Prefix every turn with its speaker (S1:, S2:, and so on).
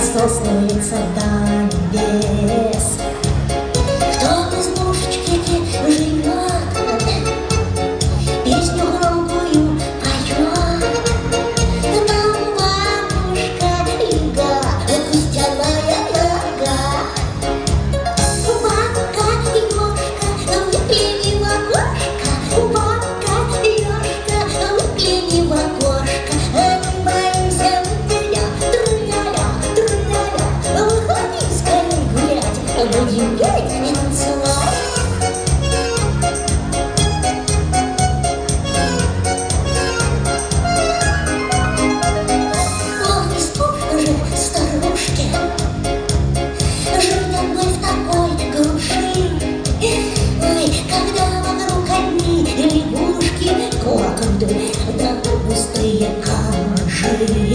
S1: засосуется до небес. Кто в избушечке живет, песню громкую поет. Там бабушка Яга, костяная нога. Бабка Ёшка выгляни в окошко, бабка Ёшка выгляни в окошко. Мы боимся тебя, тру-ля-ля, тру-ля-ля. Выходи скорей гулять, будем петь и танцевать. Ох, не скучно же старушке жить одной в такой глуши. Ой, когда вокруг одни лягушки, квакают, да пустые камыши.